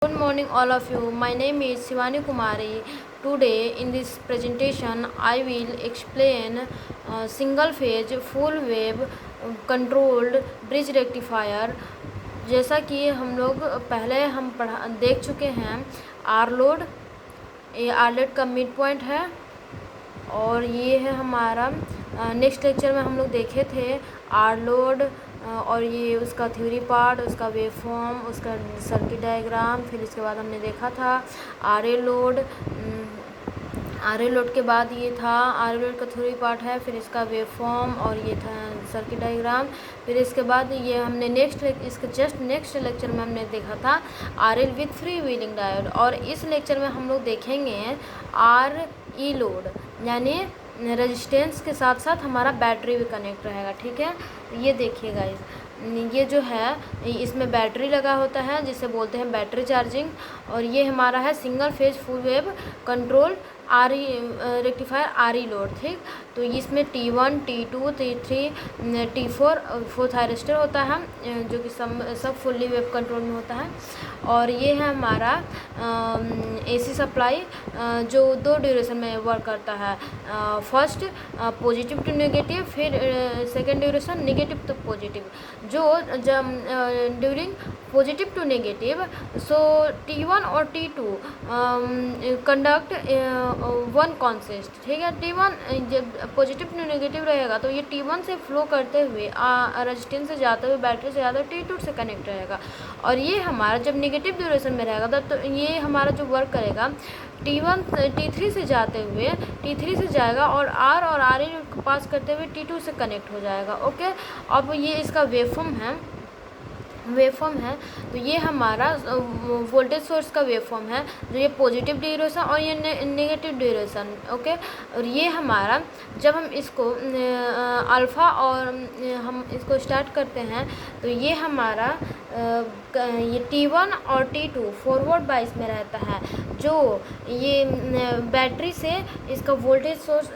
Good morning all of you. My name is Shivani Kumari. Today in this presentation I will explain single phase full wave controlled bridge rectifier. जैसा कि हम लोग पहले देख चुके हैं आर लोड, ये आर लोड का मिड पॉइंट है और ये है हमारा नेक्स्ट लेक्चर में हम लोग देखे थे आर लोड और ये उसका थ्योरी पार्ट, उसका वेव फॉर्म, उसका सर्किट डायग्राम। फिर इसके बाद हमने देखा था R A load. R A load के बाद ये था आर ए लोड का थ्योरी पार्ट है, फिर इसका वेव फॉर्म और ये था सर्किट डायग्राम। फिर इसके बाद ये हमने इसके जस्ट नेक्स्ट लेक्चर में हमने देखा था R L with free wheeling diode. और इस लेक्चर में हम लोग देखेंगे आर ई लोड, यानी रेजिस्टेंस के साथ साथ हमारा बैटरी भी कनेक्ट रहेगा। ठीक है, ये देखिएगा, ये जो है इसमें बैटरी लगा होता है जिसे बोलते हैं बैटरी चार्जिंग। और ये हमारा है single phase full wave control R E rectifier R E load. ठीक, तो इसमें T1, T2, T3, T4 fourth thyristor होता है जो कि सब फुल्ली वेव कंट्रोल में होता है। और ये है हमारा AC सप्लाई जो दो ड्यूरेशन में वर्क करता है। फर्स्ट पॉजिटिव टू नेगेटिव, फिर second duration negative to positive. जो जब during positive to negative, so T1 और T2 कंडक्ट वन कॉन्सेस्ट। ठीक है, T1 जब पॉजिटिव टू नेगेटिव रहेगा तो ये T1 से फ्लो करते हुए रेजिस्टेंस से जाते हुए बैटरी से जाते हुए T2 से कनेक्ट रहेगा। और ये हमारा जब नेगेटिव ड्यूरेशन में रहेगा तब तो ये हमारा जो वर्क करेगा T1 T3 से जाते हुए T3 से जाएगा और आर ए पास करते हुए T2 से कनेक्ट हो जाएगा। ओके, अब ये इसका वेवफॉर्म है। तो ये हमारा वोल्टेज सोर्स का वेवफॉर्म है, जो ये पॉजिटिव ड्यूरेशन और ये नेगेटिव ड्यूरेशन। ओके, और ये हमारा जब हम इसको अल्फ़ा और हम इसको स्टार्ट करते हैं तो ये हमारा ये T1 और T2 फॉरवर्ड बाइस में रहता है। जो ये बैटरी से इसका वोल्टेज सोर्स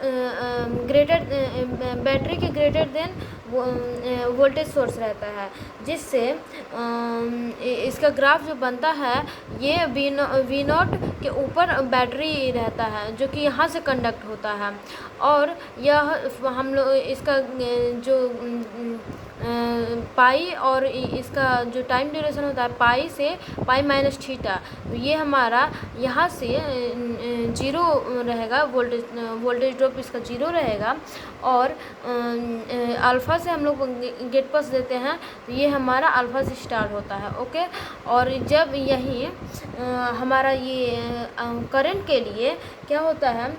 बैटरी के ग्रेटर देन वोल्टेज सोर्स रहता है, जिससे इसका ग्राफ जो बनता है ये V0 के ऊपर बैटरी रहता है जो कि यहाँ से कंडक्ट होता है। और यह हम लोग इसका जो पाई और इसका जो टाइम ड्यूरेशन होता है पाई से पाई माइनस थीटा, तो ये हमारा यहाँ से जीरो रहेगा, वोल्टेज ड्रॉप इसका जीरो रहेगा। और अल्फ़ा से हम लोग गेट पास देते हैं तो ये हमारा अल्फ़ा से स्टार्ट होता है। ओके, और जब यही हमारा ये करंट के लिए क्या होता है,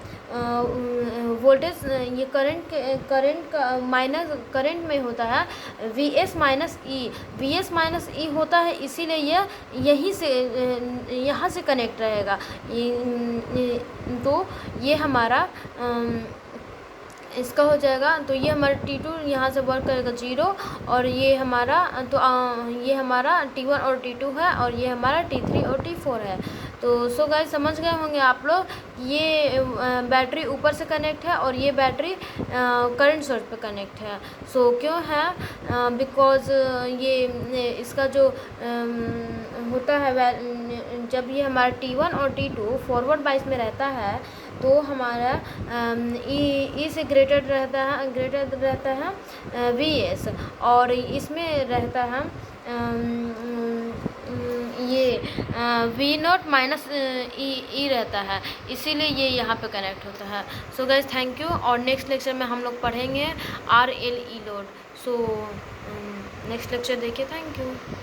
वोल्टेज ये करंट का माइनस करंट में होता है VS माइनस ई होता है, इसीलिए ये यहीं से यहाँ से कनेक्ट रहेगा। तो ये हमारा इसका हो जाएगा। तो ये हमारा T2 यहाँ से वर्क करेगा जीरो, और ये हमारा ये हमारा T1 और T2 है, और ये हमारा T3 और T4 है। तो सो गाइस समझ गए होंगे आप लोग, ये बैटरी ऊपर से कनेक्ट है और ये बैटरी करंट सोर्स पे कनेक्ट है। सो क्यों है, बिकॉज ये इसका जो होता है जब ये हमारा T1 और T2 फॉरवर्ड बाइस में रहता है तो हमारा ई से ग्रेटर रहता है VS, और इसमें रहता है ये V0 माइनस ई रहता है, इसीलिए ये यहाँ पे कनेक्ट होता है। सो गाइज थैंक यू, और नेक्स्ट लेक्चर में हम लोग पढ़ेंगे RLE load. So next lecture देखिए, थैंक यू।